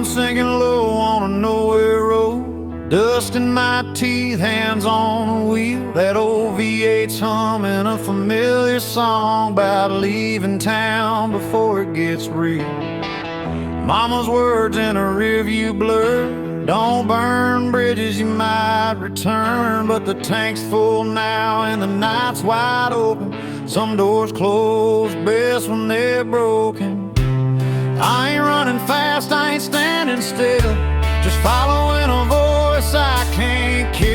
I'm sinking low on a nowhere road, dust in my teeth, hands on the wheel. That old V8's humming a familiar song about leaving town before it gets real. Mama's words in a rearview blur: don't burn bridges, you might return. But the tank's full now and the night's wide open. Some doors close best when they're broken. I ain't running fast, I ain't standing still, just following a voice I can't kill.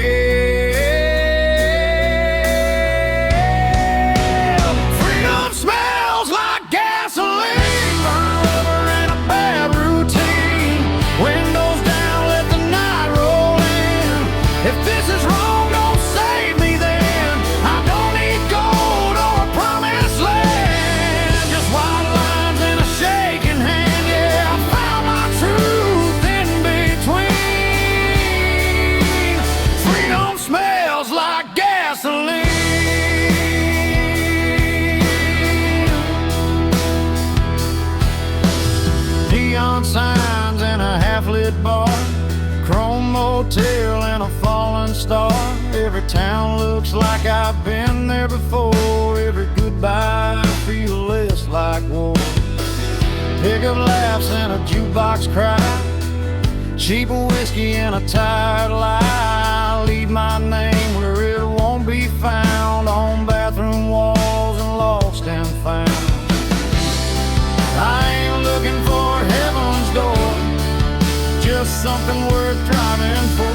Freedom smells like gasoline, burn rubber and a bad routine. Windows down, let the night roll in. If this is wrong, don't save me then. I don't need gold or a promised land, just white lines and a shaking hand. Neon signs in a half-lit bar, chrome motel and a fallen star. Every town looks like I've been there before. Every goodbye feels less like war. Pickup laughs and a jukebox cry, cheap whiskey and a tired lie. Leave my name where it won't be found, on bathroom walls and lost and found. I ain't looking for heaven's door, just something worth driving for.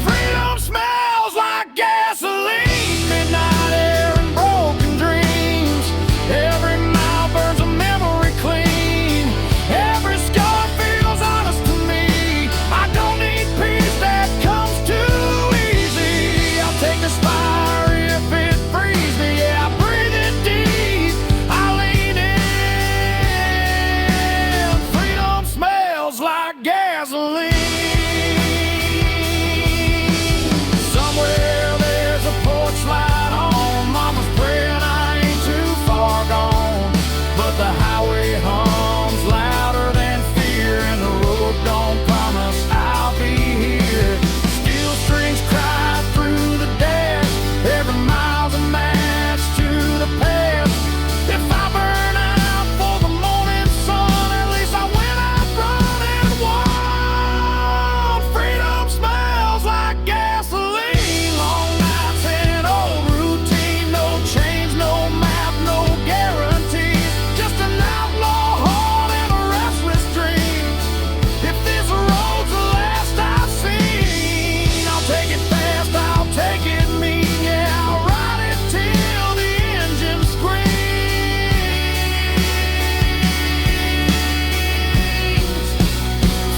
Freedom smells like gasoline, midnight air and broken dreams. Every mile burns a memory clean, every scar feels honest to me. I don't need peace that comes too easy. I'll take this fire if it frees me. Yeah, I breathe it deep, I lean in. Freedom smells like gasoline. Somewhere there's a porch light on, mama's praying I ain't too far gone. But the highway hums louder than fear, and the road don't promise I'll be here. Steel strings cry through the dash, every mile's a match to the past. If I burn out for the morning sun, at least I went out running wild. Freedom smells like gasoline, long nights and old routine. No change, no map, no guarantees, just an outlaw heart and a restless dream. If this road's the last I've seen, I'll take it fast, I'll take it mean. Yeah, I'll ride it till the engine screams.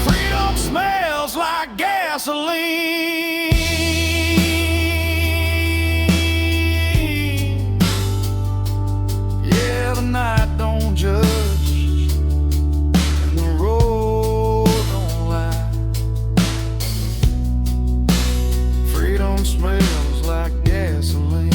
Freedom smells like gasoline. Yeah, the night don't judge and the road don't lie. Freedom smells like gasoline.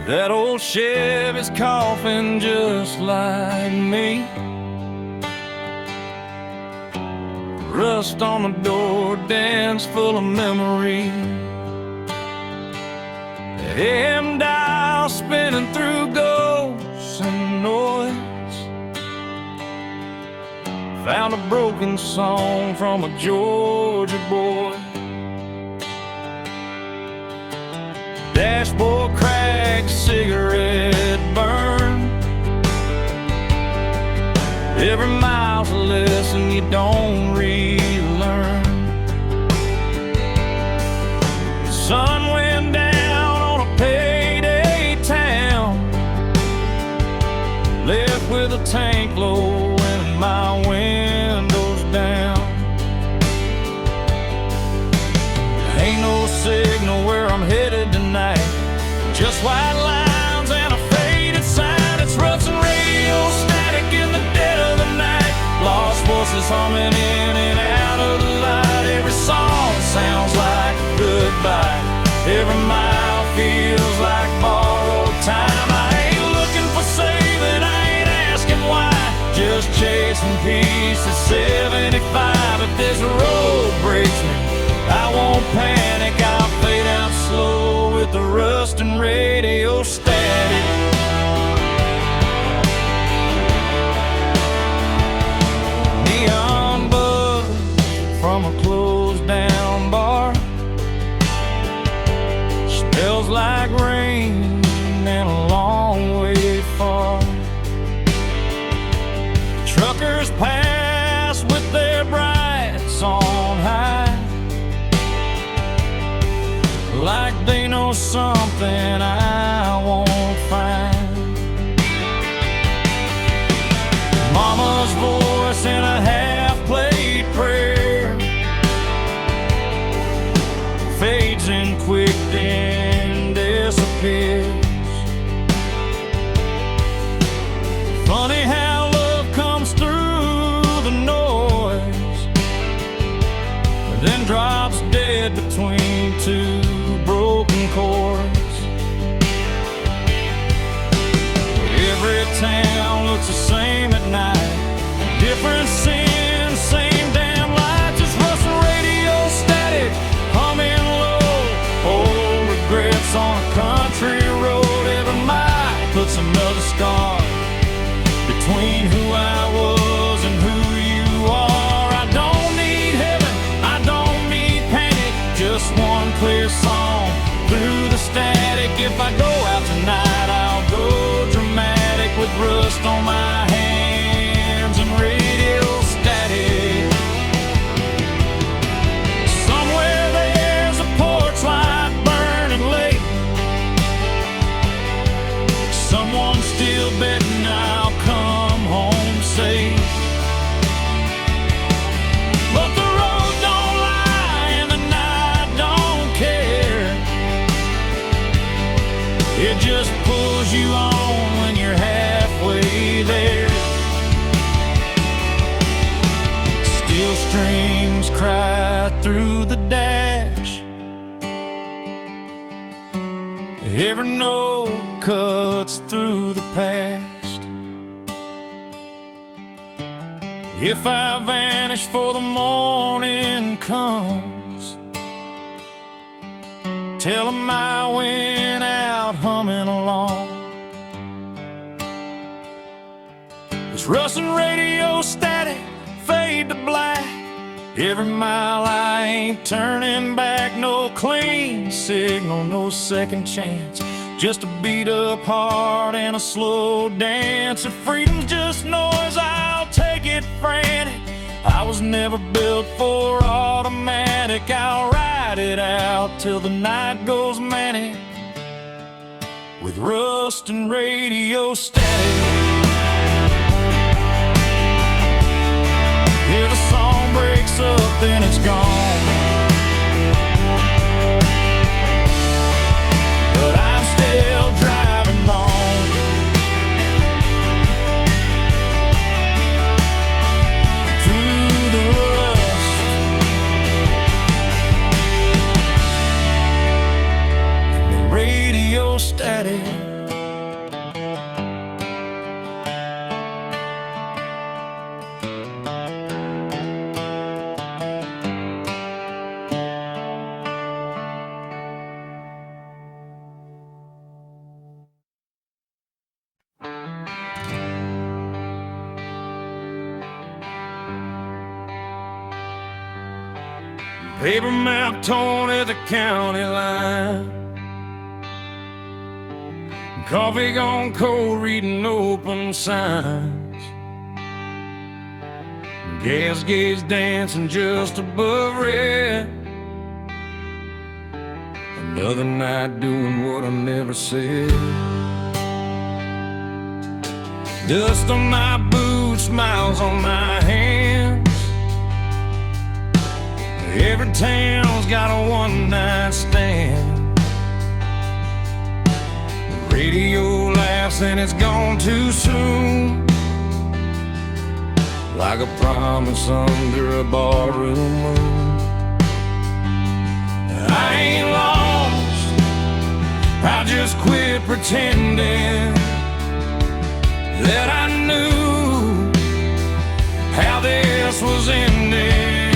That old Chevy's coughing just like me. Rust on the door, dance full of memory. The AM dial spinning through ghosts and noise. Found a broken song from a Georgia boy. Dashboard cracked, cigarette burn. Every mile's a lesson you don't relearn. The sun went down on a payday town, left with a tank low and my windows down. white lines and a faded sign. It's Rustin' radio static in the dead of the night. Lost voices humming in and out of the light. Every song sounds like goodbye. Every mile feels like borrowed time. I ain't looking for saving, I ain't asking why. Just chasing peace at 75. If this road breaks me, I won't panic. I'll fade out slow with the rustin' radio static. Neon buzz from a closed down bar. Smells like rain and a long way far. Truckers pass with their brights on high, like they know something I won't find. Mama's voice in a half-played prayer fades in quick then disappears. Funny how love comes through the noise, then drops dead between two broken chords. Every town looks the same at night. Different sin, same damn lights. It's Rustin' radio static, humming low. Old regrets on a country road. Every mile puts another scar between who I was and who you are. I don't need heaven, I don't need panic. Just one clear song through the static. If I go out tonight, I'll go dramatic with rust on my hands and radio static. Somewhere there's a porch light burning late. Someone's still betting I'll come home safe. But the road don't lie and the night don't care. It just pulls you on when you're halfway there. Steel strings cry through the dash. Every note cuts through the past. If I vanish before the morning comes, tell 'em I went out humming along. It's Rustin' radio static, fade to black. Every mile I ain't turning back. No clean signal, no second chance. Just a beat up heart and a slow dance. If freedom's just noise, I'll take it frantic. I was never built for automatic. I'll ride it out till the night goes manic with rustin' radio static. If a song breaks up, then it's gone. But I'm still driving on through the rust. The radio static. Paper map torn at the county line. Coffee gone cold, reading open signs. Gas gauge dancing just above red. Another night doing what I never said. Dust on my boots, smiles on my hands. Every town's got a one-night stand. Radio laughs and it's gone too soon, like a promise under a barroom moon. I ain't lost, I just quit pretending that I knew how this was ending.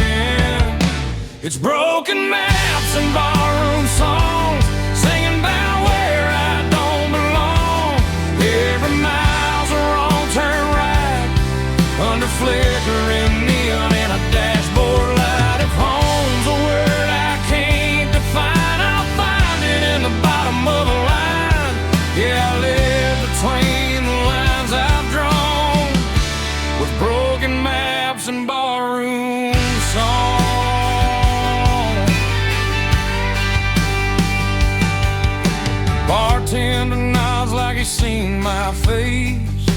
It's broken maps and barroom songs, singing about where I don't belong. Every mile's a wrong turn right, under flickering neon and a dashboard light. If home's a word I can't define, I'll find it in the bottom of a line. Yeah, I live between the lines I've drawn, with broken maps and barroom songs. Bartender nods like he's seen my face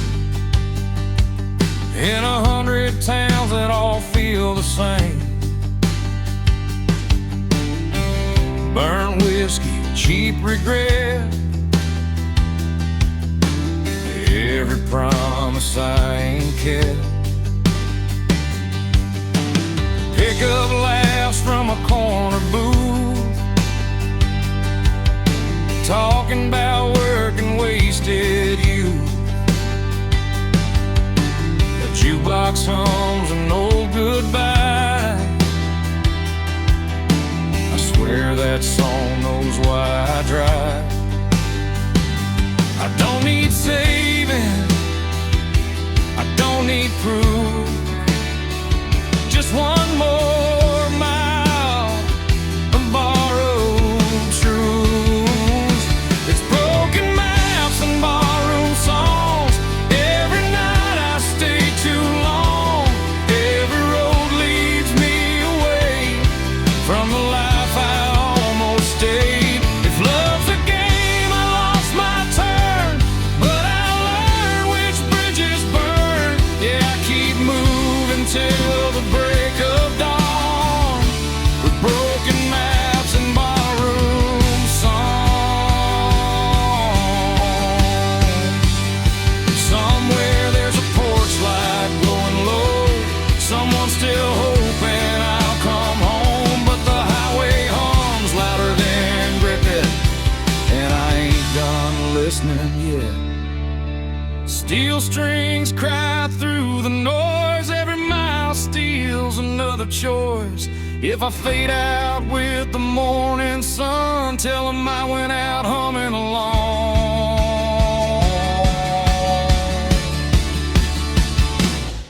in 100 towns that all feel the same. Burnt whiskey, cheap regret, every promise I ain't kept. Pick up laughs from a corner booth, talking about work and wasted youth. The jukebox hums an old goodbye, I swear that song knows why I drive. I don't need saving, I don't need proof, just one more mile of borrowed truths. It's broken maps and barroom songs, every night I stay too long. Every road leads me away from the life I almost stayed. If love's a game, I lost my turn, but I learned which bridges burn. Yeah, I keep moving till the break of dawn, with broken maps and barroom songs. Somewhere there's a porch light glowing low, someone's still hoping I'll come home. But the highway hums louder than cricket, and I ain't done listening yet. Steel strings cry through the noise, every mile steals another choice. If I fade out with the morning sun, tell 'em I went out humming along.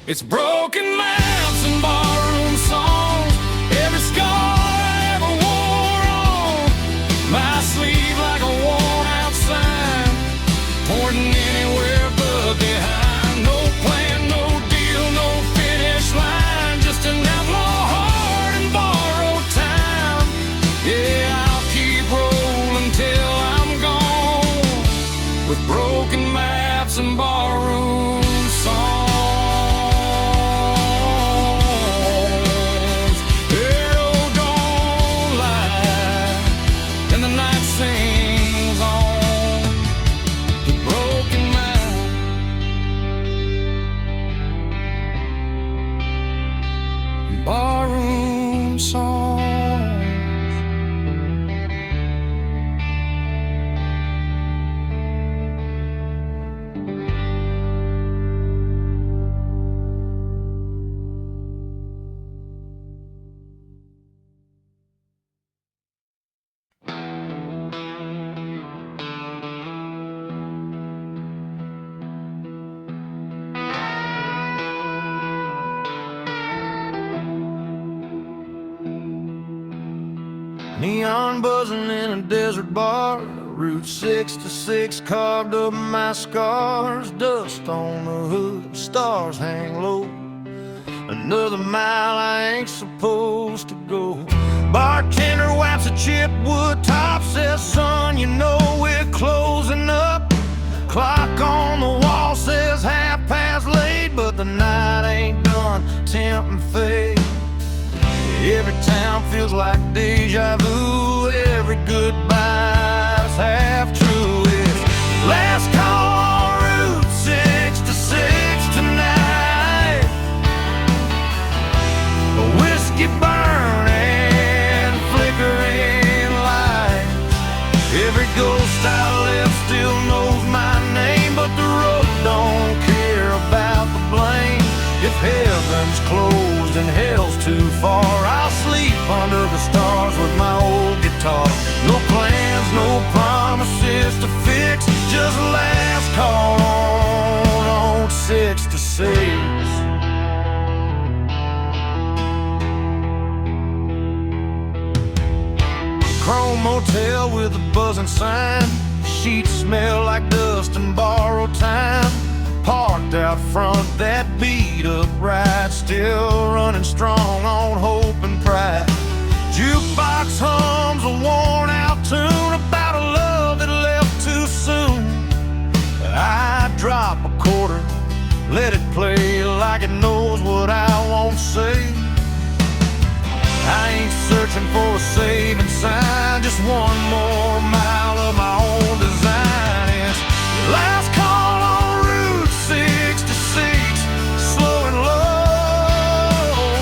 It's broken maps and barroom songs, every scar I ever wore on my sleeve like a worn out sign, pointing anywhere but behind. No plan, no deal, no finish line, just an outlaw heart and borrowed time. Yeah, I'll keep rolling till I'm gone, with broken maps and barroom songs. Arrow don't lie, and the night sings on, with broken maps. Barroom songs. Neon buzzing in a desert bar, Route 66 carved up my scars. Dust on the hood, stars hang low. Another mile I ain't supposed to go. Bartender wipes a chipped wood top, says, son, you know we're closing up. Clock on the wall says 8:30, but the night ain't done tempting fate. Every town feels like deja vu, every goodbye's half true. It's far. I'll sleep under the stars with my old guitar. No plans, no promises to fix, just last call on 6 to 6. Chrome motel with a buzzing sign. Sheets smell like dust and borrowed time. Parked out front, that beat up ride, still running strong on hope and pride. Jukebox hums a worn out tune about a love that left too soon. I drop a quarter, let it play like it knows what I won't say. I ain't searching for a saving sign, just one more mile of my own design. It's last call on Route 66, slow and low.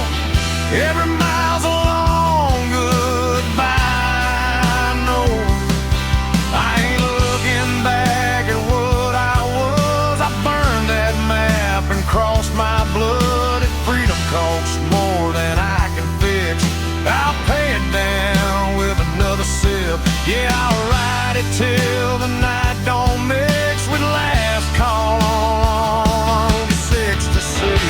Every mile's a long goodbye. No, I ain't looking back at what I was. I burned that map and crossed my blood. If freedom costs more than I can fix, I'll pay it down with another sip. Yeah, I'll ride it till the night don't mix with last call on 6 to 6.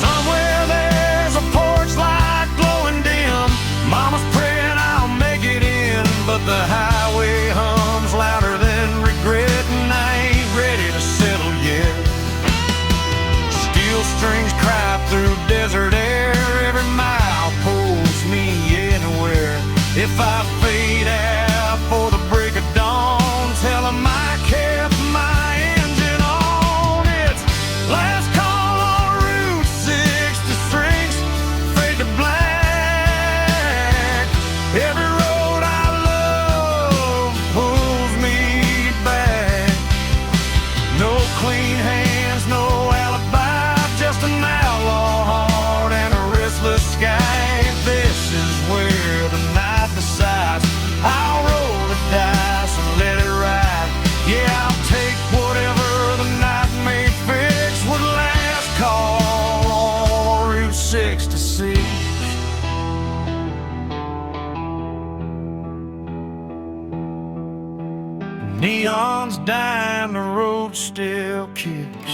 Somewhere there's a porch light glowing dim. Mama's praying I'll make it in, but the highway hums louder than regret, and I ain't ready to settle yet. Steel strings cry through desert air. Every mile pulls me anywhere. If I fade out for the break of dawn, tell 'em I kept my engine on. It's last call on Route 66, fade to black. Every road I love pulls me back. No clean hands, no alibi, just an outlaw heart and a restless sky. This is where the night decides. I'll roll the dice and let it ride. Yeah, I'll take whatever the night may fix with last call on Route 66. Neon's dying, the road still kicks.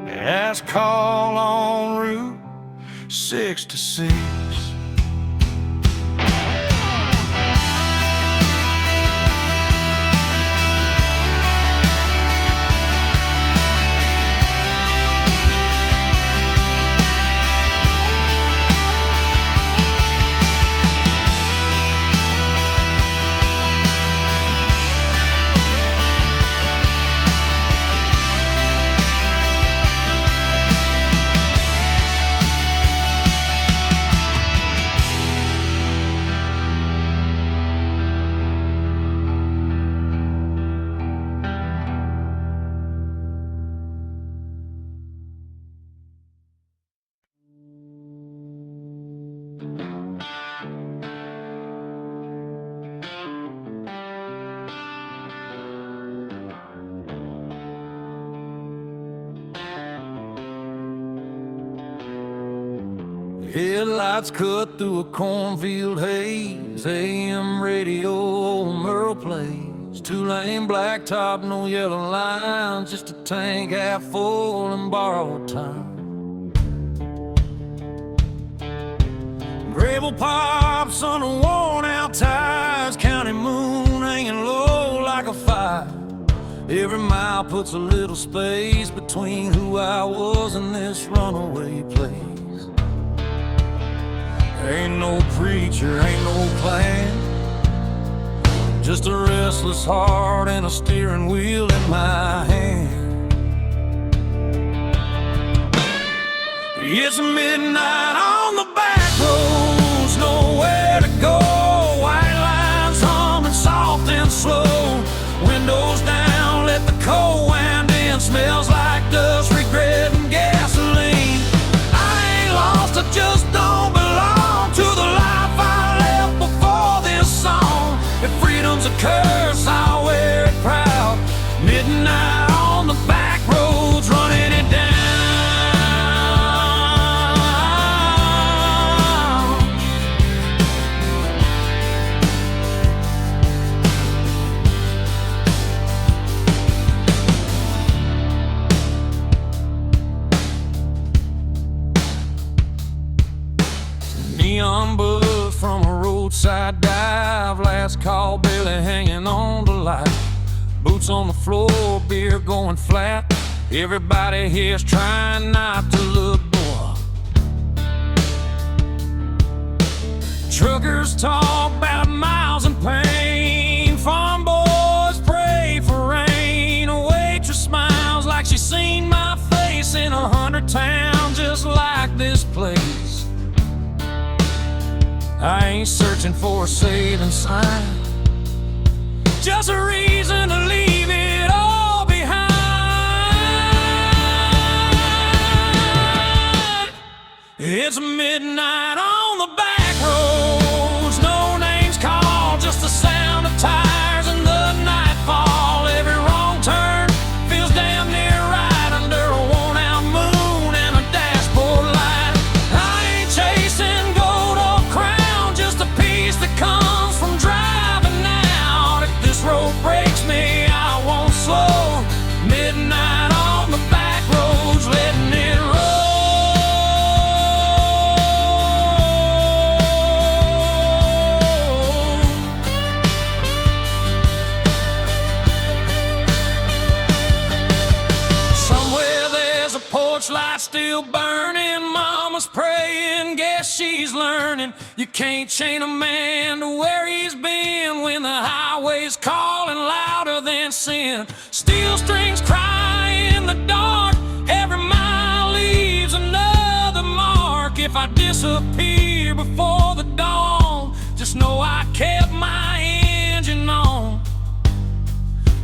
Last call on Route 66. Headlights cut through a cornfield haze. AM radio, old Merle plays. Two-lane blacktop, no yellow lines, just a tank half full and borrowed time. Gravel pops under worn-out tires, county moon hanging low like a fire. Every mile puts a little space between who I was and this runaway place. Ain't no preacher, ain't no plan, just a restless heart and a steering wheel in my hand. It's midnight on the back roads, nowhere to go. White lines humming soft and slow. Windows down, let the cold wind in. Smells like dust, regret and gasoline. I ain't lost, I just don't belong to the life I left before this song. If freedom's a curse, I'll wear it proud. Midnight on the back roads, running it down. Neon buzz from a roadside dive. Last call, barely hanging on to life. Boots on the floor, beer going flat. Everybody here's trying not to look poor. Truckers talk about miles and pain. Farm boys pray for rain. A waitress smiles like she's seen my face in 100 towns just like this place. I ain't searching for a saving sign, just a reason to leave it all behind. It's midnight on the back roads, no names called, just the sound of tires and the nightfall. Every wrong turn feels damn near right under a worn-out moon and a dashboard light. I ain't chasing gold or crown, just a piece that comes from driving out. If this road breaks me, I won't slow. Midnight on the back roads, letting it roll. Somewhere there's a porch light still burning. Mama's praying, guess she's learning. You can't chain a man to where he's been when the highway's calling louder than sin. Steel strings cry in the dark, every mile leaves another mark. If I disappear before the dawn, just know I kept my engine on.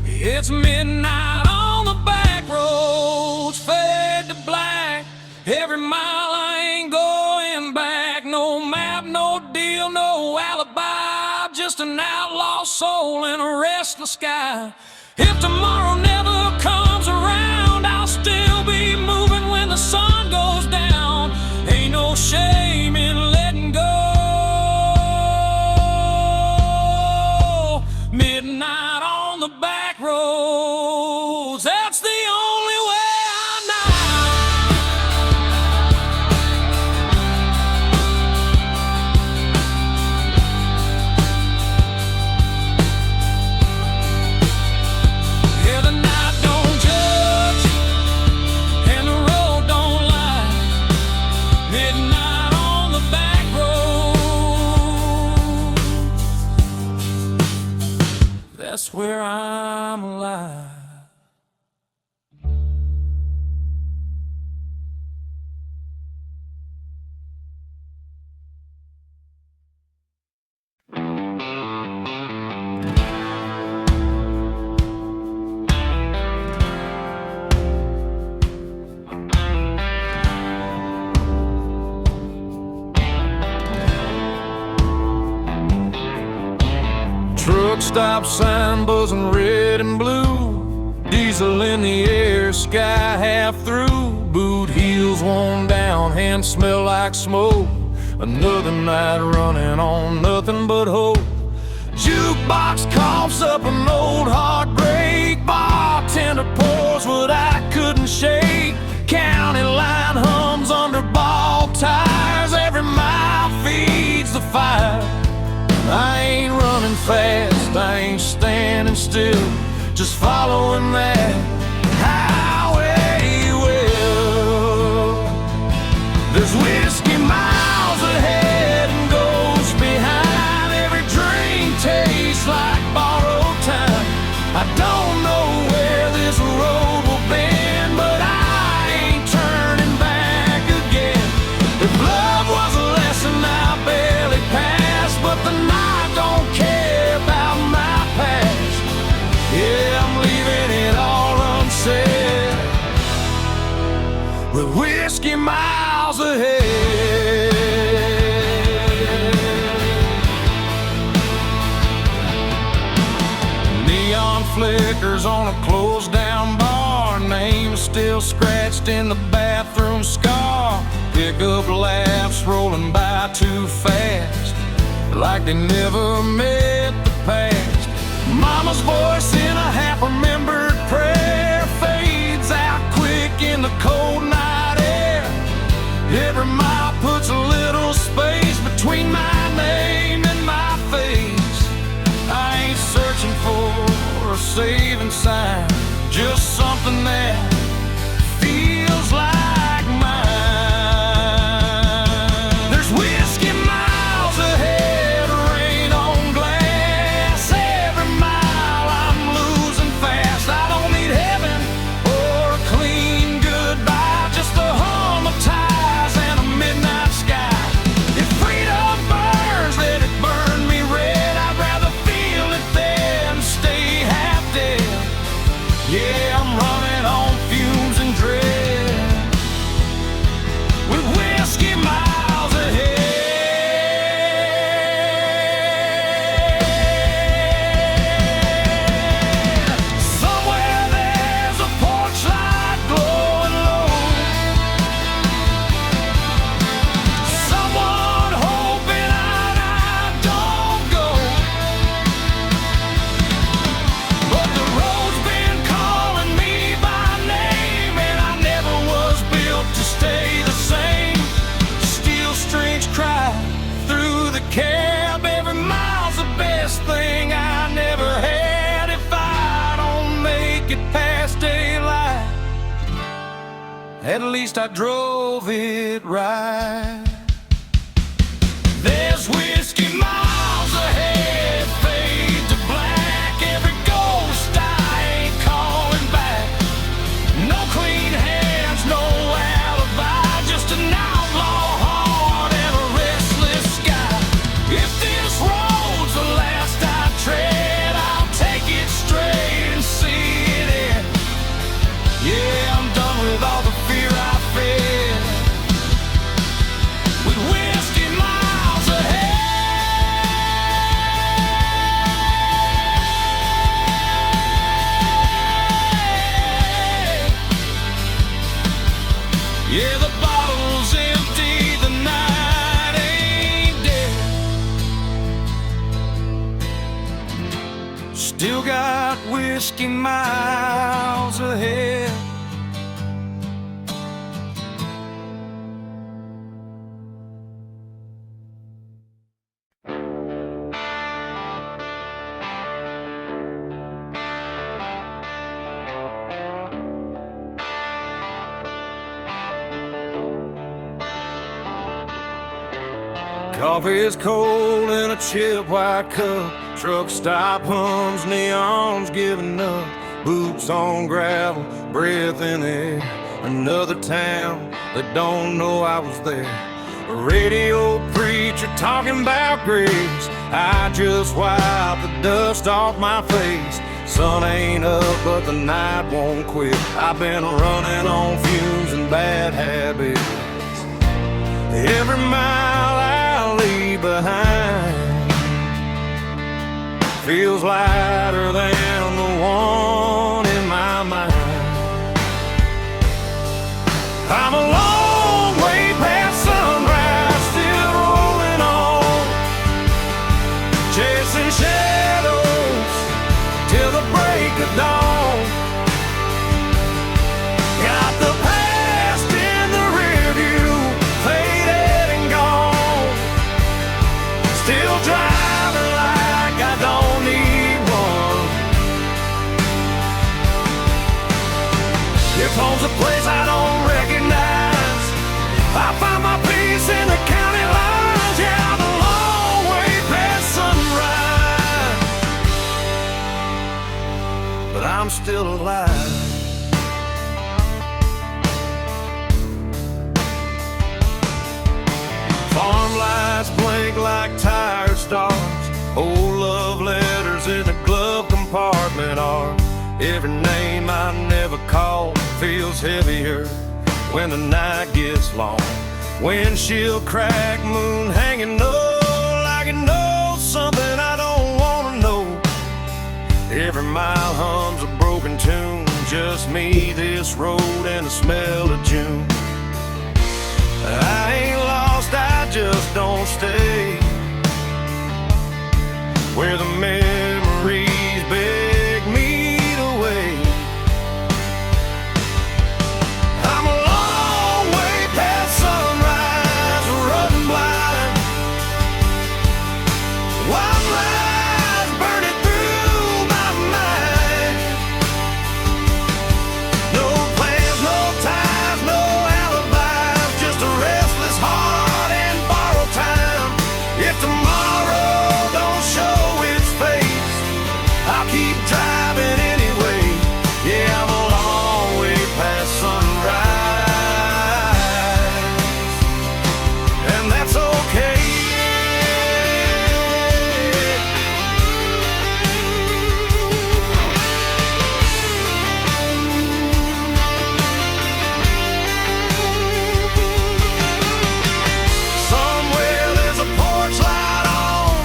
It's midnight on the back roads, fade to black. Every mile I ain't going back. No map, no deal, no alibi, just an outlaw soul in a restless sky. If tomorrow never comes around, I'll still be moving when the sun goes down. Ain't no shame in letting go. Midnight on the back roads, that's the only way I know. Yeah, the night don't judge and the road don't lie. Midnight on the back road, that's where I'm alive. Truck stop sign buzzing red and blue, diesel in the air, sky half through. Boot heels worn down, hands smell like smoke. Another night running on nothing but hope. Jukebox coughs up an old heartbreak, bartender pours what I couldn't shake. County line hums under bald tires, every mile feeds the fire. I ain't running fast, I ain't standing still, just following that highway well. There's whiskey miles ahead and ghosts behind. Every drink tastes like borrowed time. I don't know where this road will bend, but I ain't turning back again. If love was a lesson I barely passed, but the night don't care about my past. Yeah, I'm leaving it all unsaid, with whiskey miles ahead. Neon flickers on a closed down bar, name still scratched in the bathroom scar. Pickup laughs rolling by too fast, like they never met the past. Mama's voice in a half-remembered prayer fades out quick in the cold night air. Every mile puts a little space between At least I drove it right. There's whiskey miles ahead, fade to black. Every ghost I ain't calling back. No clean hands, no alibi, just an outlaw heart and a restless sky. If this road's the last I tread, I'll take it straight and see it end. Yeah, I'm done with all the fear I fed. With whiskey miles ahead. Yeah, the bottle's empty, the night ain't dead. Still got whiskey miles ahead. Coffee is cold in a chip white cup. Truck stop hums, neons giving up. Boots on gravel, breath in the air. Another town that don't know I was there. A radio preacher talking about grace. I just wipe the dust off my face. Sun ain't up, but the night won't quit. I've been running on fumes and bad habits. Every mile I leave behind feels lighter than the one in my mind. I'm a long way past sunrise, still rolling on, chasing shadows till the break of dawn. Got the past in the rear view, faded and gone. Still driving like I don't need one. If home's a place I don't recognize, I find my peace in the county lines. Yeah, I'm a long way past sunrise, but I'm still alive. Farm lights blink like tired stars. Old love letters in the glove compartment are. Every name I never called feels heavier when the night gets long. Windshield crack, moon hanging low, like it knows something I don't wanna know. Every mile hums a broken tune, just me, this road, and the smell of June. I ain't lost, I just don't stay where the memories beg me to wait. I'm a long way past sunrise, running blind. Wild lies burning through my mind. No plans, no ties, no alibis, just a restless heart and borrowed time. If tomorrow don't show its face, I'll keep driving anyway. Yeah, I'm a long way past sunrise, and that's okay. Somewhere there's a porch light on.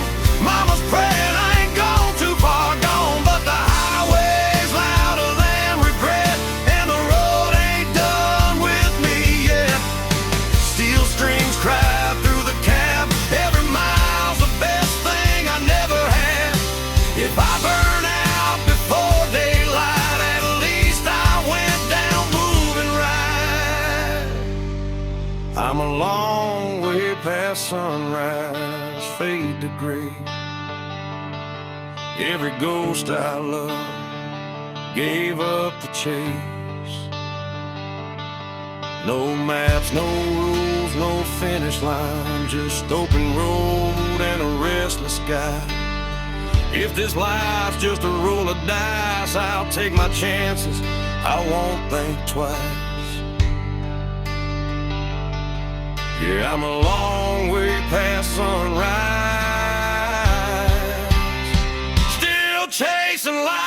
Mama's praying I ain't gone too far gone, but the highway's louder than regret, and the road ain't done with me yet. Steel strings cry through the cab. Every mile's the best thing I never had. If I burn out before daylight, at least I went down moving right. I'm a long way past sunrise, fade to gray. Every ghost I love gave up the chase. No maps, no rules, no finish line, just open road and a restless guy. If this life's just a roll of dice, I'll take my chances, I won't think twice. Yeah, I'm a long way past sunrise, still chasing life.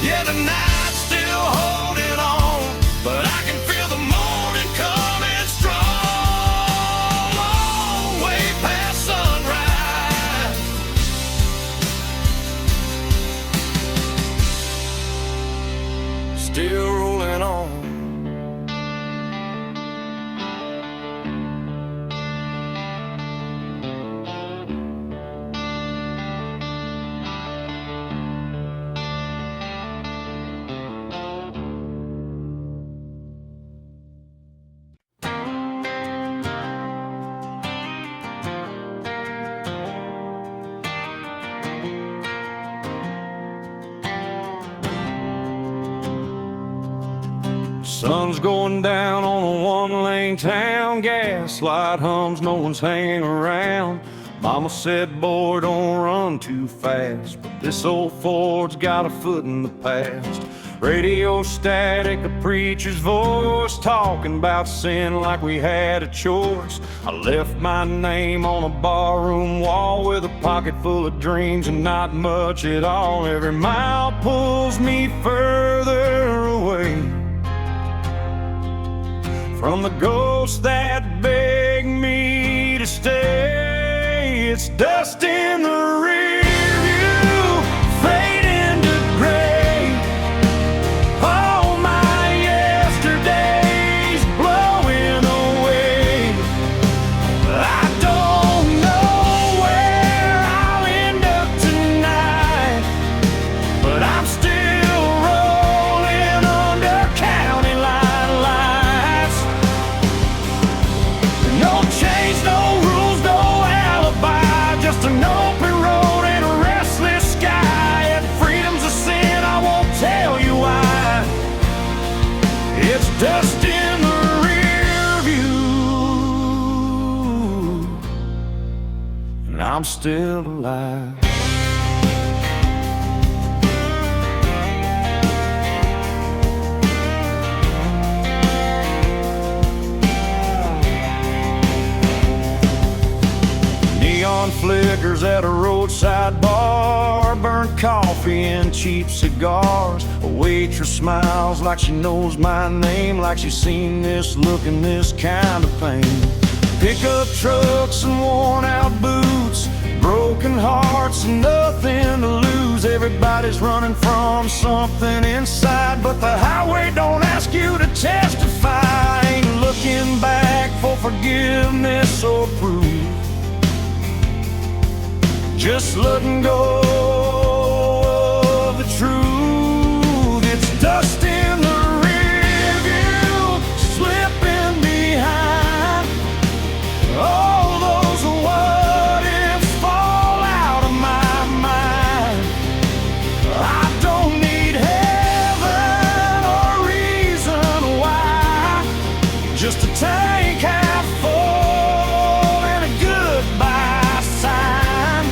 Yeah, the night's still holding on, but I can feel the morning coming strong. Long way past sunrise, still rolling on. Sun's going down on a one-lane town, gaslight hums, no one's hanging around. Mama said, boy, don't run too fast, but this old Ford's got a foot in the past. Radio static, a preacher's voice, talking about sin like we had a choice. I left my name on a barroom wall with a pocket full of dreams and not much at all. Every mile pulls me further away from the ghosts that beg me to stay. It's dust in the rear view, fading to gray. All my yesterdays blowing away. I don't know where I'll end up tonight, but I'm still rolling under county line lights. No chains, no rules, no alibi, just an open road and a restless sky. If freedom's a sin, I won't tell you why. It's dust in the rear view, and I'm still alive. Neon flickers at a roadside bar, burnt coffee and cheap cigars. A waitress smiles like she knows my name, like she's seen this look and this kind of pain. Pickup trucks and worn out boots, broken hearts and nothing to lose. Everybody's running from something inside, but the highway don't ask you to testify. Ain't looking back for forgiveness or proof, just letting go of the truth. It's dust in the rear view, slipping behind. All those what ifs fall out of my mind. I don't need heaven or reason why, just a tank half full and a goodbye sign.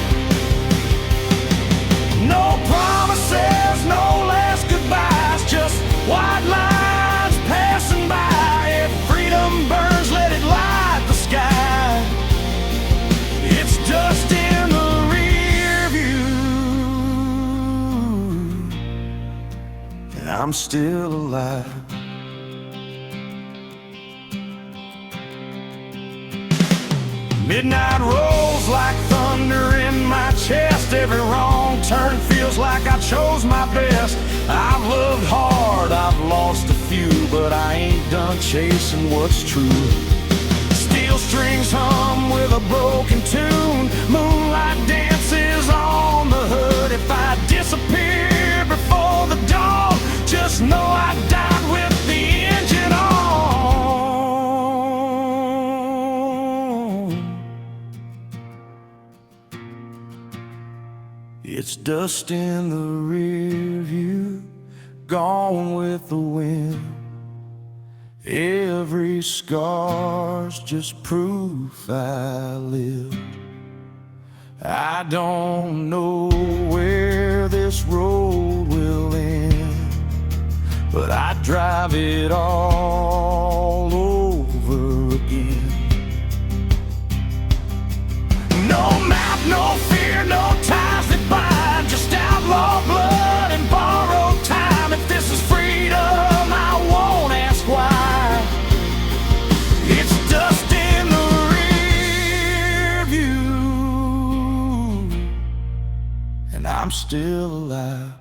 No promises, no last goodbyes, just white lines passing by. If freedom burns, let it light the sky. It's dust in the rear view, and I'm still alive. Midnight rolls like thunder in my chest. Every wrong turn feels like I chose my best. I've loved hard, I've lost a few, but I ain't done chasing what's true. Steel strings hum with a broken tune, moonlight dances on the hood. If I disappear before the dawn, just know I died with the engine on. It's dust in the rear view, gone with the wind. Every scar's just proof I live. I don't know where this road will end, but I drive it all over again. No map, no fear, no ties that bind, just outlaw blood and borrowed time. If this is freedom, I won't ask why. It's dust in the rear view, and I'm still alive.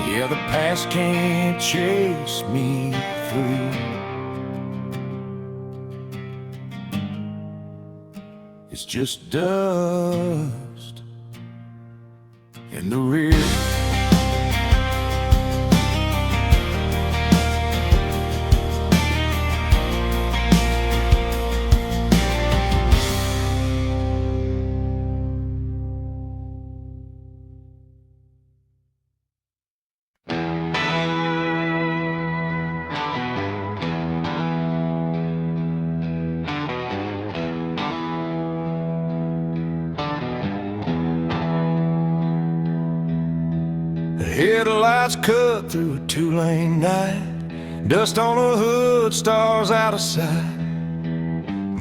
Yeah, the past can't chase me free. It's just dust in the rear. Headlights cut through a two-lane night, dust on the hood, stars out of sight.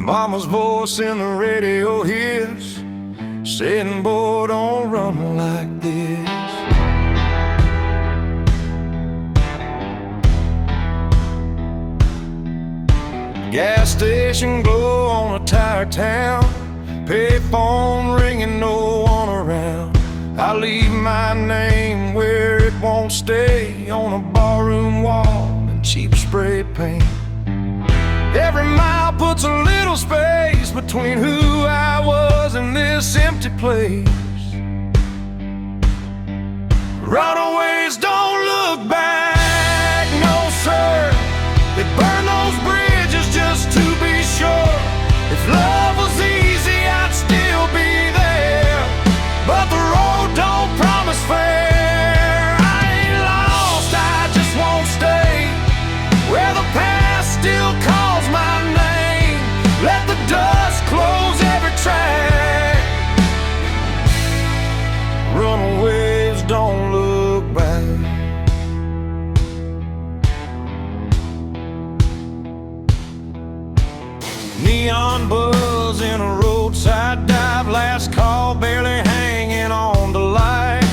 Mama's voice in the radio hits, saying, boy, don't run like this. Gas station glow on a tired town, payphone ringing, no one around. I leave my name where it won't stay, on a barroom wall in cheap spray paint. Every mile puts a little space between who I was and this empty place. Runaways don't look back, no sir. They burn those bridges just to be sure. If love was easy, I'd still be there, but the road don't promise fair. I ain't lost, I just won't stay where the past still calls my name. Let the dust close every track. Runaways don't look back. Neon buzz in a roadside dive, last call barely hanging on to light.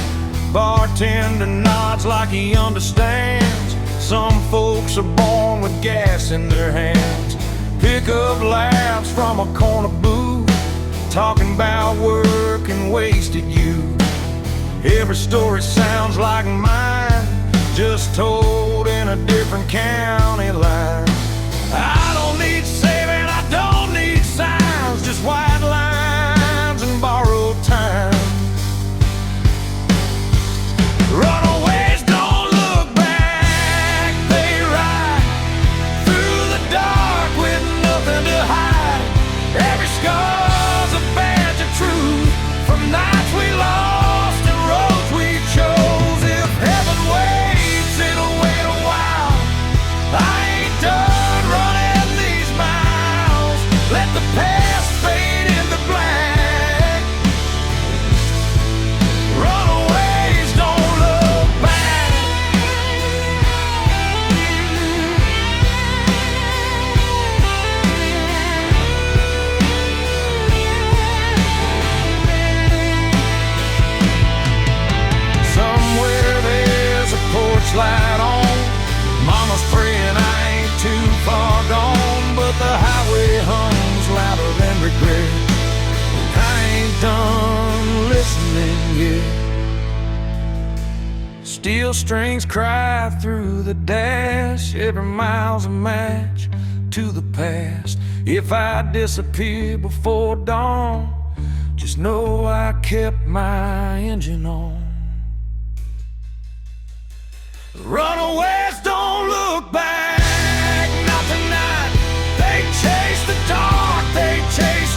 Bartender nods like he understands. Some folks are born with gas in their hands. Pick up laughs from a corner booth, talking about work and wasted youth. Every story sounds like mine, just told in a different county line. I don't need saving, I don't need signs, just white lines and borrowed time. Runaways don't look back, they ride through the dark with nothing to hide. Every scar's a badge of truth, from nights we lost and roads we chose. If heaven waits, it'll wait a while. I ain't done running these miles. Let the past fade into black. Runaways don't look back. Somewhere there's a porch light on. Mama's praying I ain't too far gone, but the highway hums louder than regret. I ain't done listening yet. Steel strings cry through the dash. Every mile's a match to the past. If I disappear before dawn, just know I kept my engine on. Runaways don't look back, not tonight. They chase the dark, they chase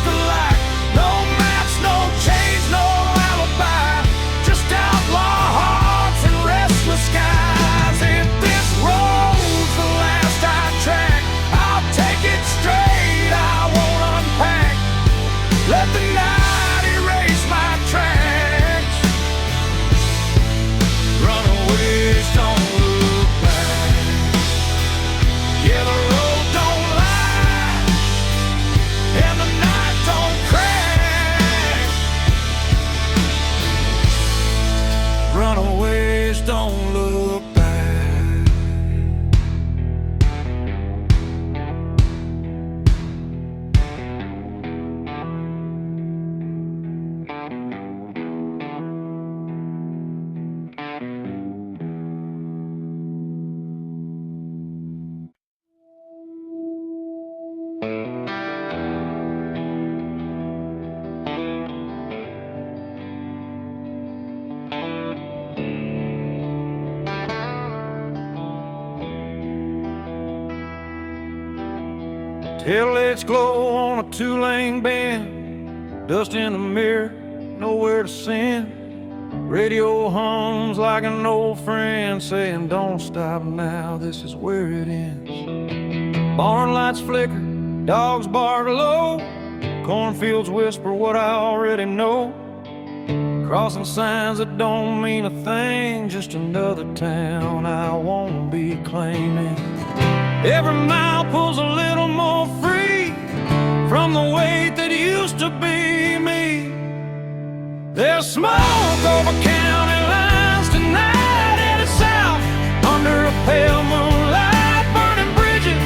don't look back. Taillights glow on a two-lane bend, dust in the mirror, nowhere to send. Radio hums like an old friend saying, don't stop now, this is where it ends. Barn lights flicker, dogs bark low, cornfields whisper what I already know. Crossing signs that don't mean a thing, just another town I won't be claiming. Every mile pulls a little more free from the weight that used to be me. There's smoke over county lines tonight, headed south under a pale moonlight. Burning bridges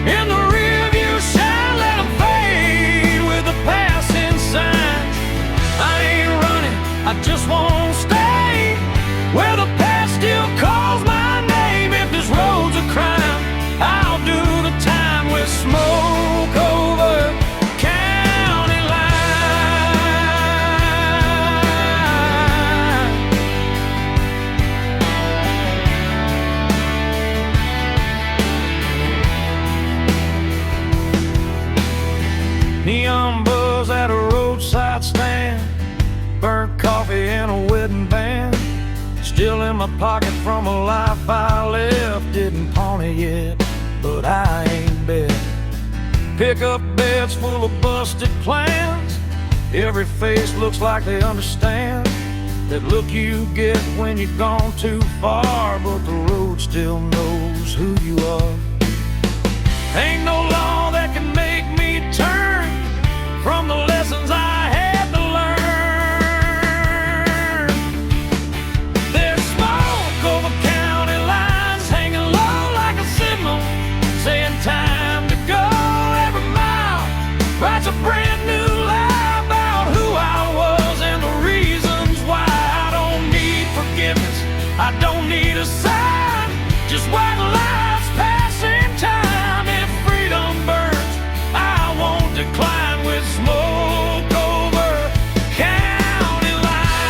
in the rearview shine, let them fade with the passing signs. I ain't running, I just won't stay where the past still calls my name. If this road's a crime, I'll do the time with smoke over county line. Neon buzz at a roadside stand, burnt coffee in a wedding band, still in my pocket from a life I left. Didn't pawn it yet, but I ain't bet. Pickup beds full of busted plans, every face looks like they understand that look you get when you've gone too far, but the road still knows who you are. Ain't no law that can make me turn from the lessons I had to learn. There's smoke over county lines, hanging low like a signal, saying time to go. Every mile writes a brand new lie about who I was and the reasons why. I don't need forgiveness, I don't need a sign, just white lights passing time. If freedom burns, I won't decline with smoke over county line.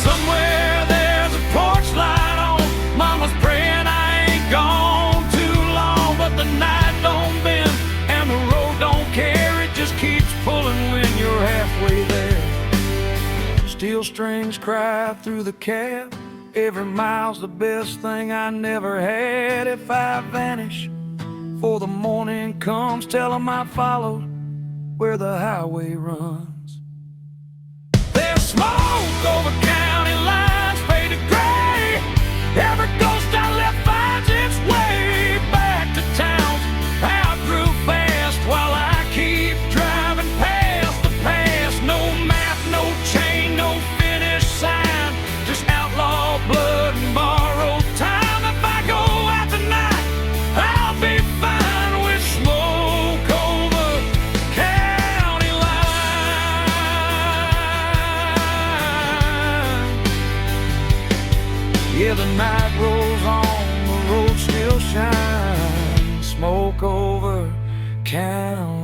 Somewhere there's a porch light on, mama's praying I ain't gone too long, but the night don't bend and the road don't care, it just keeps pulling when you're halfway there. Steel strings cry through the cab, every mile's the best thing I never had. If I vanish before the morning comes, tell 'em I followed where the highway runs. There's smoke over county lines, faded gray, every ghost I left finds its way back to town. I grew fast while I keep driving past the past. No map, no chain, no finish sign, just outlaw blood and borrowed time. If I go out tonight, I'll be fine with smoke over county line. Yeah, the night rolls on, the road still shines, smoke over county